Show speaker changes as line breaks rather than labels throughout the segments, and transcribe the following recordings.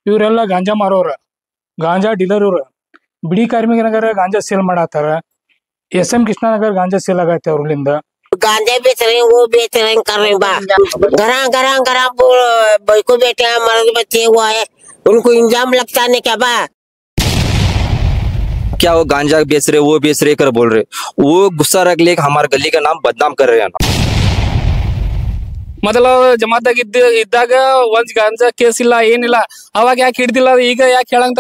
ಇವರೆಲ್ಲ ಗಾಂಜಾ ಮಾರೋರ, ಗಾಂಜಾ ಡೀಲರ್ ಇವ್ರ. ಬಿಡಿ ಕಾರ್ಮಿಕನಗರ ಗಾಂಜಾ ಸೇಲ್ ಮಾಡತ್ತಾರ. SM कृष्णानगर गांजा सेल ಆಗತ್ತೆ ಅವ್ರಲಿಂದ.
गांजा बेच रहे हैं, वो बेच रहे हैं, कर रहे हैं बा। घरा घरा घरा को बेटे मर्द बच्चे हुआ है, उनको इंजाम लगता नहीं क्या बा?
क्या वो गांजा बेच रहे, वो बेच रहे कर बोल रहे, वो गुस्सा रख ले हमारे गली का नाम बदनाम कर रहे हैं ना।
ಮೊದಲ ಜಮಾತಾಗ ಇದ್ದಾಗ ಒಂದ್ ಗಾಂಜಾ ಕೇಸ್ ಇಲ್ಲ, ಏನಿಲ್ಲ. ಅವಾಗ ಯಾಕೆ ಹಿಡ್ದಿಲ್ಲ, ಈಗ ಯಾಕೆ ಹೇಳಂತ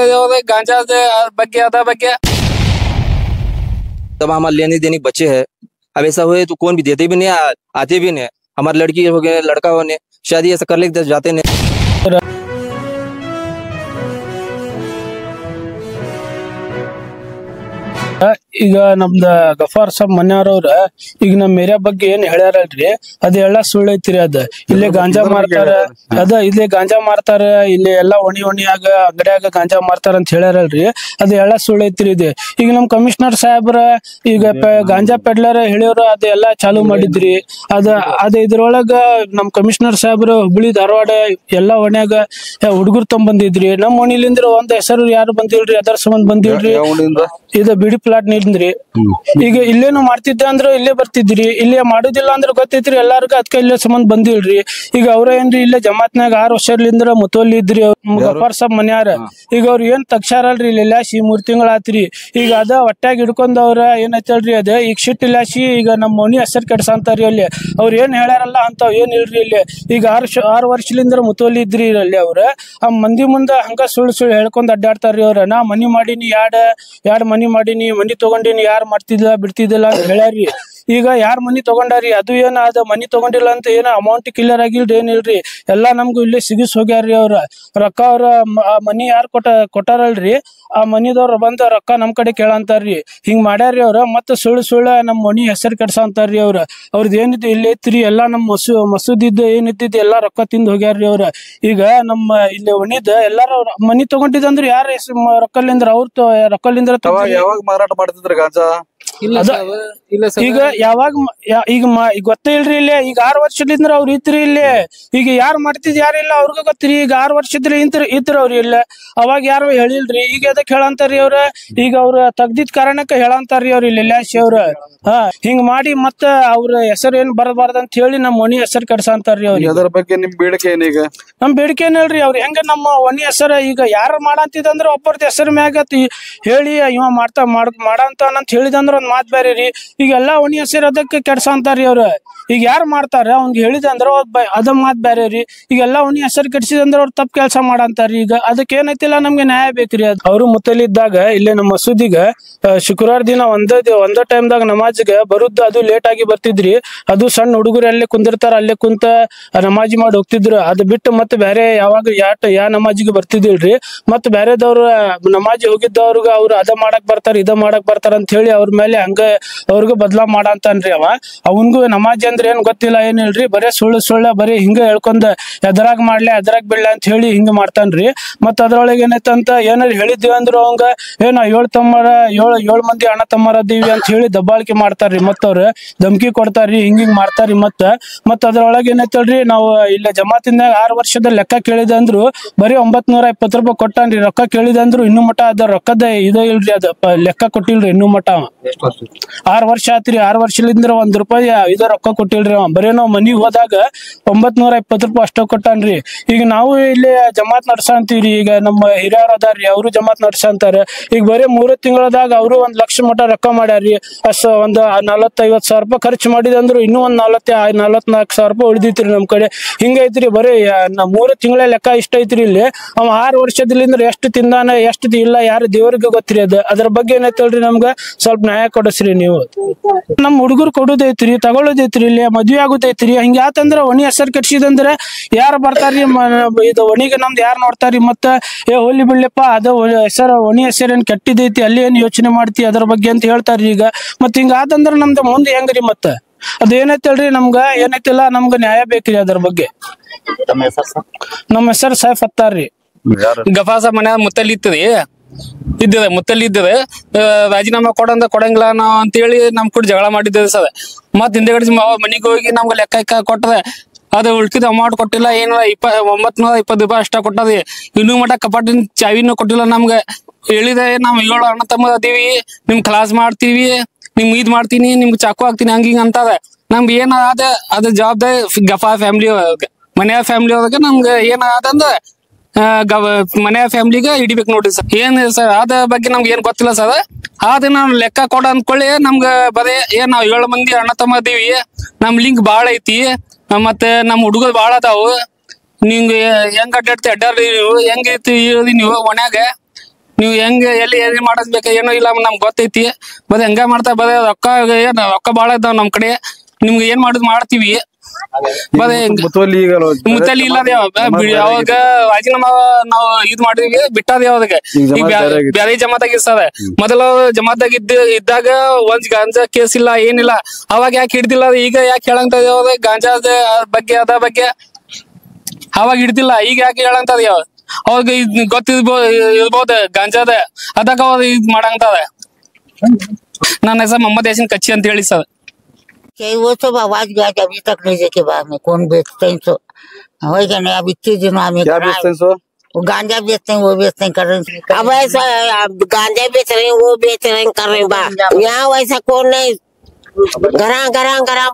ಗಾಂಜಾದ ಬಗ್ಗೆ ಅದ ಬಗ್ಗೆ.
तब हमारे लेने देने बच्चे हैं, अब ऐसा हुए तो कौन भी देते भी नहीं, आते भी नहीं। हमारे लड़की हो गए, लड़का होने शादी ऐसा कर ले जाते नहीं।
ಈಗ ನಮ್ದ ಗಫಾರ್ ಸಾಬ್ ಮನ್ಯಾರವ್ರ ಈಗ ನಮ್ ಏರಿಯಾ ಬಗ್ಗೆ ಏನ್ ಹೇಳ್ಯಾರಲ್ರಿ ಅದೆಲ್ಲ ಸುಳ್ಳು ಐತಿರಿ. ಅದ ಇಲ್ಲೇ ಗಾಂಜಾ ಮಾರ್ತಾರ, ಇಲ್ಲೇ ಗಾಂಜಾ ಮಾರ್ತಾರ, ಇಲ್ಲಿ ಎಲ್ಲಾ ಒಣಿಯಾಗ ಅಂಗಡಿಯಾಗ ಗಾಂಜಾ ಮಾರ್ತಾರ ಅಂತ ಹೇಳ್ಯಾರಲ್ರಿ, ಅದೆಲ್ಲ ಸುಳ್ಳು ಐತಿರಿ. ಇದೆ ಈಗ ನಮ್ ಕಮಿಷನರ್ ಸಾಹೇಬ್ರ ಈಗ ಗಾಂಜಾ ಪೆಡ್ಲರ್ ಹೇಳಿವ್ರ ಅದೆಲ್ಲಾ ಚಾಲು ಮಾಡಿದ್ರಿ. ಅದ ಇದ್ರೊಳಗ ನಮ್ ಕಮಿಷನರ್ ಸಾಹೇಬ್ರ ಹುಬ್ಳಿ ಧಾರವಾಡ ಎಲ್ಲಾ ಒಣ್ಯಾಗ ಹುಡುಗರು ಬಂದಿದ್ರಿ. ನಮ್ ಒಣಿಲಿಂದ್ರ ಒಂದ್ ಹೆಸರು ಯಾರು ಬಂದಿಲ್ರಿ, ಅದರ ಸಂಬಂಧ ಬಂದಿಲ್ರಿ. ಇದು ಬಿಡಿ ಪ್ಲಾಟ್ ನಿಲ್ದ್ರಿ. ಈಗ ಇಲ್ಲೇನು ಮಾಡ್ತಿದ್ದ ಅಂದ್ರ ಇಲ್ಲೇ ಬರ್ತಿದ್ರಿ, ಇಲ್ಲೇ ಮಾಡುದಿಲ್ಲ ಅಂದ್ರ ಗೊತ್ತೈತ್ರಿ ಎಲ್ಲಾರ್ಗ, ಅದಕ್ಕ ಇಲ್ಲೇ ಸಂಬಂಧ ಬಂದಿಲ್ರಿ. ಈಗ ಅವ್ರ ಏನ್ರಿ ಇಲ್ಲೇ ಜಮಾತ್ನಾಗ 6 ವರ್ಷಲಿಂದ್ರ ಮುತೋಲಿ ಇದ್ರಿ ಗಫಾರ್ ಸಾಬ್ ಮನ್ಯಾರ. ಈಗ ಅವ್ರ ಏನ್ ತಗ್ಸಾರಲ್ರಿ ಇಲ್ಲಾಸಿ 3 ತಿಂಗಳ ಆತ್ರಿ. ಈಗ ಅದ ಹೊಟ್ಯಾಗ ಹಿಡ್ಕೊಂಡ್ ಅವ್ರ ಏನೈತಲ್ರಿ ಅದ ಈಗ ಶಿಟ್ ಇಲ್ಲಾಸಿ ಈಗ ನಮ್ ಮನಿ ಹೆಸರು ಕೆಡ್ಸಂತಾರಿ. ಅಲ್ಲಿ ಅವ್ರ ಏನ್ ಹೇಳ್ಯಾರಲ್ಲ ಅಂತಾವ್ ಏನ್ ಇಲ್ರಿ. ಇಲ್ಲಿ ಈಗ 6 ವರ್ಷಲಿಂದ್ರ ಮುತೋಲಿ ಇದ್ರಿ ಅಲ್ಲಿ. ಅವ್ರ ಆ ಮಂದಿ ಮುಂದ ಹಂಗ ಸುಳ್ಳು ಹೇಳ್ಕೊಂಡ್ ಅಡ್ಡಾಡ್ತಾರ್ರಿ. ಅವ್ರ ನಾ ಮನಿ ಮಾಡೀನಿ, ಎರಡ್ ಮನಿ ಮಾಡೀನಿ, ಮನಿ ತಗೊಂಡಿನಿ, ಯಾರು ಮಾಡ್ತಿದ್ದಿಲ್ಲ ಬಿಡ್ತಿದ್ದಿಲ್ಲ ಅಂತ ಹೇಳ್ಯಾರಿ. ಈಗ ಯಾರ್ ಮನಿ ತಗೊಂಡಾರಿ, ಅದು ಏನ ಅದ ಮನಿ ತಗೊಂಡಿಲ್ಲ ಅಂತ ಏನ ಅಮೌಂಟ್ ಕ್ಲಿಯರ್ ಆಗಿಲ್ರಿ, ಏನಿಲ್ರಿ. ಎಲ್ಲಾ ನಮ್ಗು ಇಲ್ಲೇ ಸಿಗಿಸ್ ಹೋಗ್ಯಾರ್ರಿ. ಅವ್ರ ರೊಕ್ಕ ಅವ್ರ ಮನಿ ಯಾರು ಕೊಟ್ಟಾರಲ್ರಿ, ಆ ಮನಿದವ್ರ ಬಂದ ರೊಕ್ಕ ನಮ್ ಕಡೆ ಕೇಳಂತಾರ್ರಿ. ಹಿಂಗ್ ಮಾಡ್ಯಾರ್ರಿ ಅವ್ರ. ಮತ್ತ ಸುಳ್ಳು ನಮ್ ಮನಿ ಹೆಸರು ಕೆಡ್ಸಂತಾರ್ರಿ. ಅವ್ರದ್ ಏನಿದೆ ಇಲ್ಲಿ ಐತ್ರಿ ಎಲ್ಲಾ ನಮ್ ಮಸೂದಿದ್ದ ಏನಿದ್ದಿದ್ ಎಲ್ಲಾ ರೊಕ್ಕ ತಿಂದ್ ಹೋಗ್ಯಾರ್ರಿ ಅವ್ರ. ಈಗ ನಮ್ಮ ಇಲ್ಲಿ ಒಣಿದ ಎಲ್ಲಾರ ಮನಿ ತಗೊಂಡಿದಂದ್ರ ಯಾರ ರೊಕ್ಕಲಿಂದ್ರ ಅವ್ರ ರೊಕ್ಕಲಿಂದ್ರ
ಯಾವಾಗ ಮಾರಾಟ ಮಾಡ್ತಿದ್ರ ಗಾಂಜಾ?
ಈಗ ಯಾವಾಗ ಈಗ ಗೊತ್ತೇ ಇಲ್ರಿ. ಇಲ್ಲಿ ಈಗ 6 ವರ್ಷಲಿಂದ್ರ ಅವ್ರ ಇತ್ರಿ. ಇಲ್ಲಿ ಈಗ ಯಾರು ಮಾಡ್ತಿದ್ ಯಾರಿಲ್ಲ ಅವ್ರಿಗ ಗೊತ್ತ್ರಿ. ಈಗ 6 ವರ್ಷದ್ರಿ ಇದ್ರ ಅವ್ರಿ ಇಲ್ಲ, ಅವಾಗ ಯಾರು ಹೇಳಿಲ್ರಿ. ಈಗ ಅದಕ್ಕೆ ಹೇಳಂತಾರಿ ಅವ್ರ. ಈಗ ಅವ್ರ ತೆಗ್ದಿದ್ ಕಾರಣಕ್ಕ ಹೇಳಂತಾರ್ರಿ ಅವ್ರ ಇಲ್ಲಿ ಲ್ಯಾಶಿ ಅವ್ರ. ಹಿಂಗ್ ಮಾಡಿ ಮತ್ತ ಅವ್ರ ಹೆಸರು ಏನ್ ಬರಬಾರ್ದಂತ ಹೇಳಿ ನಮ್ ಒಣಿ ಹೆಸರು ಕೆಡ್ಸಂತಾರ್ರಿ ಅವ್ರಿಗೆ.
ಅದ್ರ ಬಗ್ಗೆ ನಿಮ್ ಬೇಡಿಕೆ ಏನೀಗ?
ನಮ್ ಬೇಡಿಕೆ ಏನಲ್ರಿ, ಅವ್ರ ಹೆಂಗ ನಮ್ಮ ಒಣಿ ಹೆಸರು ಈಗ ಯಾರ ಮಾಡಂತಿದಂದ್ರ ಒಬ್ಬರದ ಹೆಸರು ಮ್ಯಾಗ ಹೇಳಿ ಇವ ಮಾಡಂತಾನಂತ ಹೇಳಿದಂದ್ರ ಒಂದ್ ಮಾತ್ ಬೇರೆ ರೀ. ಈಗ ಎಲ್ಲಾ ಒಣಿ ಹೆಸರು ಅದಕ್ಕೆ ಕೆಡ್ಸಂತಾರ್ರಿ ಅವ್ರ. ಈಗ ಯಾರು ಮಾಡ್ತಾರ ಅವ್ನಿಗೆ ಹೇಳಿದಂದ್ರ ಅದ ಮಾತ್ ಬೇರೆ ರೀ. ಈಗ ಎಲ್ಲಾ ಒಣಿ ಹೆಸರು ಕೆಡ್ಸಿದಂದ್ರ ಅವ್ರ ತಪ್ಪು ಕೆಲಸ ಮಾಡಂತಾರ್ರಿ. ಈಗ ಅದಕ್ಕೆ ಏನೈತಿಲ್ಲ ನಮ್ಗೆ ನ್ಯಾಯ ಬೇಕ್ರಿ. ಅವ್ರು ಮುತ್ತಲಿದ್ದಾಗ ಇಲ್ಲೇ ನಮ್ಮ ಮಸೂದಿಗ ಶುಕ್ರವಾರ ದಿನ ಒಂದ ಟೈಮ್ದಾಗ ನಮಾಜ್ಗೆ ಬರುದ್ ಅದು ಲೇಟ್ ಆಗಿ ಬರ್ತಿದ್ರಿ. ಅದು ಸಣ್ಣ ಹುಡುಗರು ಅಲ್ಲೇ ಕುಂದಿರ್ತಾರ, ಅಲ್ಲೇ ಕುಂತ ನಮಾಜಿ ಮಾಡಿ ಹೋಗ್ತಿದ್ರು. ಅದ್ ಬಿಟ್ಟು ಮತ್ತೆ ಬೇರೆ ಯಾವಾಗ ಯಾ ನಮಾಜಿಗೆ ಬರ್ತಿದಿಲ್ರಿ. ಮತ್ ಬೇರೆದವ್ರ ನಮಾಜಿ ಹೋಗಿದ್ದವ್ರಿಗೆ ಅವ್ರು ಅದ ಮಾಡಕ್ ಬರ್ತಾರ ಇದ ಮಾಡಕ್ ಬರ್ತಾರ ಅಂತ ಹೇಳಿ ಅವ್ರ ಮೇಲೆ ಹಂಗ ಅವ್ರಿಗೂ ಬದ್ಲಾವ್ ಮಾಡಂತಾನ್ರಿ. ಅವನ್ಗೂ ನಮಾಜಿ ಅಂದ್ರೆ ಏನ್ ಗೊತ್ತಿಲ್ಲ, ಏನಿಲ್ರಿ. ಬರೇ ಸುಳ್ಳು ಬರೀ ಹಿಂಗ ಹೇಳ್ಕೊಂಡ್ ಎದ್ರಾಗ ಮಾಡ್ಲಿ ಅದ್ರಾಗ ಬಿಡ್ಲಿ ಅಂತ ಹೇಳಿ ಹಿಂಗ ಮಾಡ್ತಾನ್ರಿ. ಮತ್ ಅದ್ರೊಳಗೆ ಏನೈತಂತ ಏನಾರ ಹೇಳಿದ್ವಿ ಅಂದ್ರು ಅವಂಗ ಏನ 7 ಮಂದಿ ಅಣ್ಣ ತಮ್ಮರ ಅದೀವಿ ಅಂತ ಹೇಳಿ ದಬ್ಬಾಳಿಕೆ ಮಾಡ್ತಾರ್ರಿ. ಮತ್ ಅವ್ರ ಧಮ್ಕಿ ಕೊಡ್ತಾರ್ರಿ, ಹಿಂಗಿಂಗ್ ಮಾಡ್ತಾರಿ. ಮತ್ ಅದ್ರೊಳಗೆ ಏನೈತಲ್ರಿ, ನಾವು ಇಲ್ಲ ಜಮಾತಿನಾಗ 6 ವರ್ಷದ ಲೆಕ್ಕ ಕೇಳಿದಂದ್ರು ಬರೀ 920 ರೂಪಾಯಿ ಕೊಟ್ಟಾನ್ರಿ. ರೊಕ್ಕ ಕೇಳಿದಂದ್ರು ಇನ್ನು ಮಠ ಅದ ರೊಕ್ಕದ ಇದ ಇಲ್ರಿ, ಅದ ಲೆಕ್ಕ ಕೊಟ್ಟಿಲ್ರಿ ಇನ್ನು ಮಠ. 6 ವರ್ಷ ಆತ್ರಿ. 6 ವರ್ಷಲಿಂದ್ರ 1 ರೂಪಾಯಿ ಇದ ರೊಕ್ಕ ಕೊಟ್ಟಿಲ್ರಿ. ಬರೀ ನಾವ್ ಮನಿಗ್ ಹೋದಾಗ 920 ರೂಪಾಯಿ ಅಷ್ಟ ಕೊಟ್ಟಾನ್ರಿ. ಈಗ ನಾವು ಇಲ್ಲಿ ಜಮಾತ್ ನಡ್ಸಂತೀವ್ರಿ. ಈಗ ನಮ್ಮ ಹಿರಿಯರ್ ಅದಾರ್ರಿ, ಅವ್ರು ಜಮಾತ್ ನಡ್ಸಂತಾರ. ಈಗ ಬರೀ 3 ತಿಂಗಳದಾಗ ಅವ್ರು 1 ಲಕ್ಷ ಮಠ ರೊಕ್ಕ ಮಾಡ್ಯಾರ್ರಿ. ಅಷ್ಟ ಒಂದ್ 40-50 ಸಾವಿರ ರೂಪಾಯಿ ಖರ್ಚು ಮಾಡಿದಂದ್ರು ಇನ್ನೂ ಒಂದ್ 44 ಸಾವಿರ ರೂಪಾಯಿ ಉಳಿದಿತ್ರಿ ನಮ್ ಕಡೆ. ಹಿಂಗೈತ್ರಿ. ಬರೀ 3 ತಿಂಗಳ ಲೆಕ್ಕ ಇಷ್ಟ ಐತ್ರಿ. ಇಲ್ಲಿ ಅವ 6 ವರ್ಷದಲ್ಲಿಂದ್ರ ಎಷ್ಟು ತಿಂದಾನ ಎಷ್ಟು ಇಲ್ಲ ಯಾರು ದೇವ್ರಿಗೆ ಗೊತ್ತಿರಿ. ಅದ್ರ ಬಗ್ಗೆ ಏನೈತಲ್ರಿ ನಮ್ಗ ಸ್ವಲ್ಪ ನ್ಯಾಯ ಕೊಡಸ್ರಿ ನೀವು. ನಮ್ ಹುಡುಗರು ಕೊಡುದೈತ್ರಿ, ತಗೊಳ್ಳೋದೈತ್ರಿ, ಇಲ್ಲಿ ಮದ್ವೆ ಆಗುದೈತ್ರಿ. ಹಿಂಗ ಯಾಕಂದ್ರ ಒಣಿ ಹೆಸರು ಕೆಡ್ಸಿದಂದ್ರ ಯಾರು ಬರ್ತಾರ್ರಿ, ಇದು ಒಣಿಗೆ ನಮ್ದು ಯಾರು ನೋಡ್ತಾರಿ. ಮತ್ತ ಹೋಲಿ ಬಿಡ್ಲಿಪ್ಪ ಅದ ಒಣಿ ಹೆಸರು ಏನ್ ಕೆಟ್ಟಿದೈತಿ ಅಲ್ಲಿ ಏನ್ ಯೋಚನೆ ಮಾಡ್ತಿ ಅದ್ರ ಬಗ್ಗೆ ಅಂತ ಹೇಳ್ತಾರ್ರಿ. ಈಗ ಮತ್ ಹಿಂಗ ಆತಂದ್ರ ನಮ್ದು ಮುಂದೆ ಹೆಂಗ್ರಿ? ಮತ್ತ ಅದ ಏನೈತಲ್ರಿ ನಮ್ಗ ಏನೈತಿಲ್ಲ, ನಮ್ಗ ನ್ಯಾಯ ಬೇಕ್ರಿ ಅದ್ರ ಬಗ್ಗೆ. ನಮ್ಮ ಹೆಸರು ಸೈಫ್ ಅತ್ತಾರ್ರಿ.
ಗಫಾರ್ ಸಾಬ್ ಮನ್ಯಾಗ ಮುತ್ತಲ್ಲಿ ರಾಜೀನಾಮಾ ಕೊಡಂಗಿಲ್ಲ ನಾವ್ ಅಂತೇಳಿ ನಮ್ ಕೂಡ ಜಗಳ ಮಾಡಿದ್ದೇವೆ ಸರ್. ಮತ್ ಹಿಂದೆಗಡೆ ಮನಿಗೆ ಹೋಗಿ ನಮ್ಗೆ ಲೆಕ್ಕ ಕೊಟ್ಟದ
ಅದು ಉಳ್ಕಿದ ಅಮೌಂಟ್ ಕೊಟ್ಟಿಲ್ಲ, ಏನಿಲ್ಲ. 920 ರೂಪಾಯಿ ಅಷ್ಟ ಕೊಟ್ಟದಿ. ಇನ್ನೂ ಮಟ ಕಪಾಟಿನ ಚಾವಿನೂ ಕೊಟ್ಟಿಲ್ಲ ನಮ್ಗೆ. ಹೇಳಿದೆ ನಾವ್ 7 ಅಣ್ಣ ತಮ್ಮ ಅದೀವಿ, ನಿಮ್ ಕ್ಲಾಸ್ ಮಾಡ್ತೀವಿ, ನಿಮ್ ಇದ್ ಮಾಡ್ತೀನಿ, ನಿಮ್ಗೆ ಚಾಕು ಹಾಕ್ತೀನಿ, ಹಂಗಿಂಗ್ ಅಂತದ. ನಮ್ಗೆ ಏನ ಅದ ಜವಾಬ್ದಾರಿ ಗಫಾ ಫ್ಯಾಮಿಲಿ ಮನೆಯ ಫ್ಯಾಮಿಲಿ ಒಳಗೆ ನಮ್ಗೆ ಏನ ಅದಂದ್ರ ಮನೆಯ ಫ್ಯಾಮಿಲಿಗೆ ಹಿಡಿಬೇಕು ನೋಡ್ರಿ ಸರ್. ಏನ್ ಸರ್ ಅದ ಬಗ್ಗೆ ನಮ್ಗೆ ಏನ್ ಗೊತ್ತಿಲ್ಲ ಸರ್. ಅದ ನಾವ್ ಲೆಕ್ಕ ಕೊಡ ಅಂದ್ಕೊಳ್ಳಿ ನಮ್ಗ ಬರೇ ನಾವ್ 7 ಮಂದಿ ಅಣ್ಣ ತಮ್ಮ ಅದೀವಿ, ನಮ್ ಲಿಂಕ್ ಬಾಳ ಐತಿ, ಮತ್ತೆ ನಮ್ ಹುಡುಗರು ಬಾಳ ಅದಾವು. ನಿಮ್ಗೆ ಹೆಂಗ್ ಅಡ್ಡಾಡ್ತಿ ಅಡ್ಡಾಡ್ರಿ, ನೀವು ಹೆಂಗೈತಿ ನೀವು ಮನ್ಯಾಗ, ನೀವು ಹೆಂಗ ಎಲ್ಲಿ ಏನ್ ಮಾಡಸ್ಬೇಕ ಏನೋ ಇಲ್ಲ ನಮ್ಗೆ ಗೊತ್ತೈತಿ. ಬರೀ ಹಂಗ ಮಾಡ್ತಾ ಬರೀ ರೊಕ್ಕ ಬಾಳ ಇದಾವ ನಮ್ ಕಡೆ. ನಿಮ್ಗೆ ಏನ್ ಮಾಡುದು ಮಾಡ್ತೀವಿ. ಬರೀ ಮುತ್ತಲಿ ಇಲ್ಲ ಯಾವಾಗ ರಾಜೀನಾಮಾ ನಾವ್ ಇದ್ ಮಾಡಿದ್ವಿ ಬಿಟ್ಟಾದ ಯಾವ್ದಾಗ ಈಗ ಬ್ಯಾರೆ ಜಮಾತಾಗ ಸರ್. ಮೊದಲು ಜಮಾತಾಗ ಇದ್ದಾಗ ಒಂದ್ ಗಾಂಜಾ ಕೇಸ್ ಇಲ್ಲ ಏನಿಲ್ಲ, ಅವಾಗ ಯಾಕೆ ಹಿಡ್ದಿಲ್ಲ, ಈಗ ಯಾಕೆ ಹೇಳಂತ ಗಾಂಜಾದ ಬಗ್ಗೆ ಅದ ಬಗ್ಗೆ ಅವಾಗ ಹಿಡ್ದಿಲ್ಲ, ಈಗ ಯಾಕೆ ಹೇಳಂತದ ಯಾವ ಅವಾಗ ಇರ್ಬೋದು ಗಾಂಜಾದ ಅದಕ್ಕ ಅವಾಗ ಇದ್ ಮಾಡಂತದ. ನನ್ನ ಹೆಸರು ಮೊಹಮ್ಮದ್ ಯಾಸಿನ್ ಕಚ್ಚಿ ಅಂತ ಹೇಳಿ ಸರ್.
वो सब आवाज गया अभी तक नहीं देखे बाद में कौन बेचते हैं तो वही कहने अब इतने दिनों में
क्या बेचते हैं सो?
वो गांजा बेचते हैं, वो बेचते हैं, कर रहे हैं। अब ऐसा गांजा बेच रहे हैं, वो बेच रहे हैं, कर रहे हैं बा। यहाँ वैसा कौन नहीं, घरा घरा घरा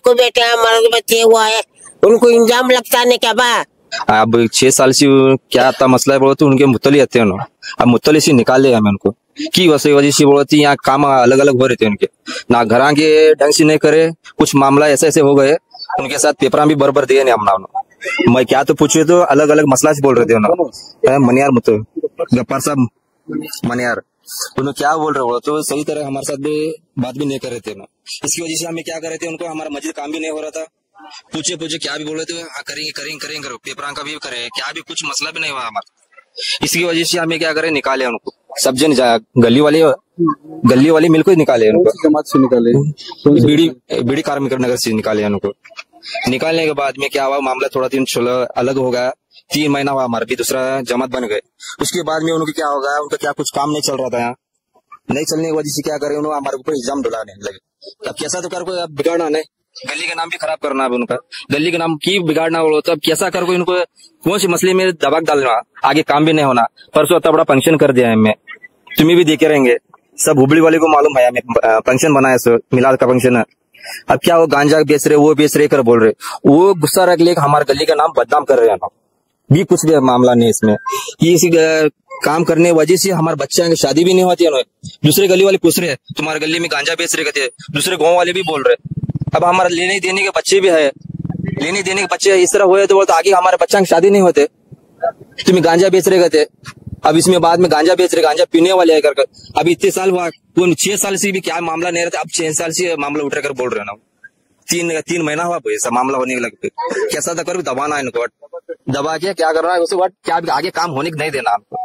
को बेटे हैं, मर्द बच्चे हुआ है, उनको इंजाम लगता नहीं क्या बा।
अब 6 साल से क्या था मसला है बोलो तो उनके मुतली आते हैं ना, अब मुतली से निकाले हमें उनको की वजह से बोलो थी। यहाँ काम अलग अलग हो रहे थे उनके, ना घरा के ढंग से नहीं करे, कुछ मामला ऐसे ऐसे हो गए उनके साथ, पेपर भी बरबर दिए नहीं हमने। मैं क्या तो पूछे तो अलग अलग मसला से बोल रहे थे उन्होंने। मनियार मुतो गप्पर साहब मनियार उन्होंने क्या बोल रहे हो तो सही तरह हमारे साथ भी बात भी नहीं कर रहे थे ना। इसकी वजह से हमें क्या कर रहे थे, उनको हमारा मस्जिद काम भी नहीं हो रहा था। पूछे क्या भी बोल रहे थे, हाँ करेंगे करेंगे करेंगे करो, पेपर का भी करे, क्या भी कुछ मसला भी नहीं हुआ हमारा। इसकी वजह से हमें क्या करें, निकाले उनको। सब जन गली वाले मिलकर निकाले उनको,
जमात से निकाले,
बीड़ी कार्मिक नगर से निकाले उनको। निकालने के बाद में क्या हुआ, मामला थोड़ा दिन अलग हो गया। 3 महीना हुआ हमारा भी दूसरा जमात बन गए। उसके बाद में उनको क्या होगा, उनका क्या कुछ काम नहीं चल रहा था यहाँ, नहीं चलने की वजह से क्या करे उन्होंने हमारे ऊपर इल्जाम डुलाने लगे। अब कैसा तो कर कोई अब बिगाड़ना नहीं, गली का नाम भी खराब करना है उनका, गली का नाम की बिगाड़ना हो तो अब कैसा कर कोई इनको कौन सी मसले में दबाव डालना, आगे काम भी नहीं होना। परसों इतना बड़ा फंक्शन कर दिया है हमें, तुम्हें भी देखे रहेंगे, सब हुबली वाले को मालूम है हमें फंक्शन बनाया सो मिलाद का फंक्शन है। अब क्या वो गांजा बेच रहे, वो बेच रहे कर बोल रहे, वो गुस्सा रख ले हमारे गली का नाम बदनाम कर रहे हैं भी, कुछ भी मामला नहीं इसमें। ये इसी काम करने वजह से हमारे बच्चे की शादी भी नहीं होती है। दूसरे गली वाले पूछ रहे तुम्हारे गली में गांजा बेच रहे कहते, दूसरे गाँव वाले भी बोल रहे। अब हमारा लेने देने के बच्चे भी है, लेने देने के बच्चे इस तरह हुए तो बोलते आगे हमारे बच्चा की शादी नहीं होते, तुम्हें गांजा बेच रहे कहते। अब इसमें बाद में गांजा बेच रहे, गांजा पीने वाले है कर। अब इतने साल हुआ, 6 साल से भी क्या मामला नहीं रहता, अब 6 साल से मामला उठ कर बोल रहे ना। 3 महीना हुआ ऐसा मामला होने के लगे, कैसा था कर दबाना है इनको, दबा के क्या करना है उसके बाद क्या आगे काम होने को नहीं देना हमको।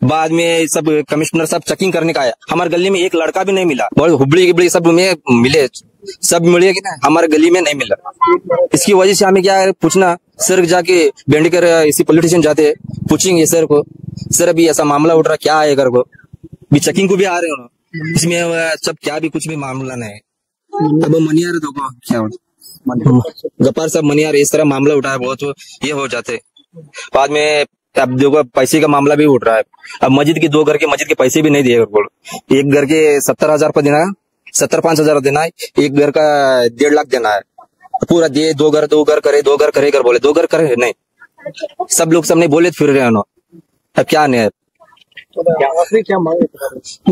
बाद में सब कमिश्नर सब चेकिंग करने का आया, हमारे गली में एक लड़का भी नहीं मिला, बहुत हुबली सब में मिले, सब मिले कि ना, हमारे गली में नहीं मिला। इसकी वजह से हमें क्या पूछना, सर जाके बेंडकर इसी पॉलिटिशियन जाते पूछेंगे सर को, सर अभी ऐसा मामला उठ रहा क्या है कर को, भी चेकिंग को भी आ रहे हो इसमें सब, क्या भी कुछ भी मामला नहीं। अब मनियार देखो क्या गप्पर साहब मनियार इस तरह मामला उठाया बहुत ये हो जाते। बाद में अब देखो पैसे का मामला भी उठ रहा है। अब मस्जिद के 2 घर के मस्जिद के पैसे भी नहीं दिए, एक घर के 70,000 रुपये देना है, 70-5,000 देना है, एक घर का 1.5 लाख देना है, पूरा दे 2 घर करे कर बोले 2 घर करे नहीं, सब लोग सब नहीं बोले फिर रहे हैं। अब क्या नहीं है,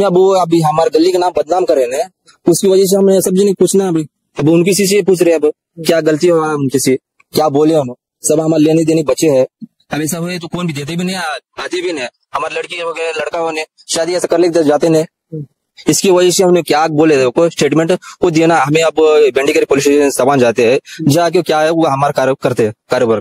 अब वो अभी हमारे गली का नाम बदनाम करे ना, उसकी वजह से हमें सब जन पूछना। अभी अब उनकी से पूछ रहे, अब क्या गलती हुआ उनकी से, क्या बोले उन्होंने, सब हमारे लेने देने बच्चे है। अब ऐसा हुए तो कौन भी देते भी नहीं, आते भी नहीं, हमारे लड़की हो गए लड़का होने शादी ऐसा कर ले जाते नहीं। इसकी वजह से हमने क्या बोले को स्टेटमेंट वो दिया ना हमें। अब बेंडीकर पुलिस स्टेशन सामान जाते हैं, जाके क्या है वो हमारा कार्य करते हैं कारोबार।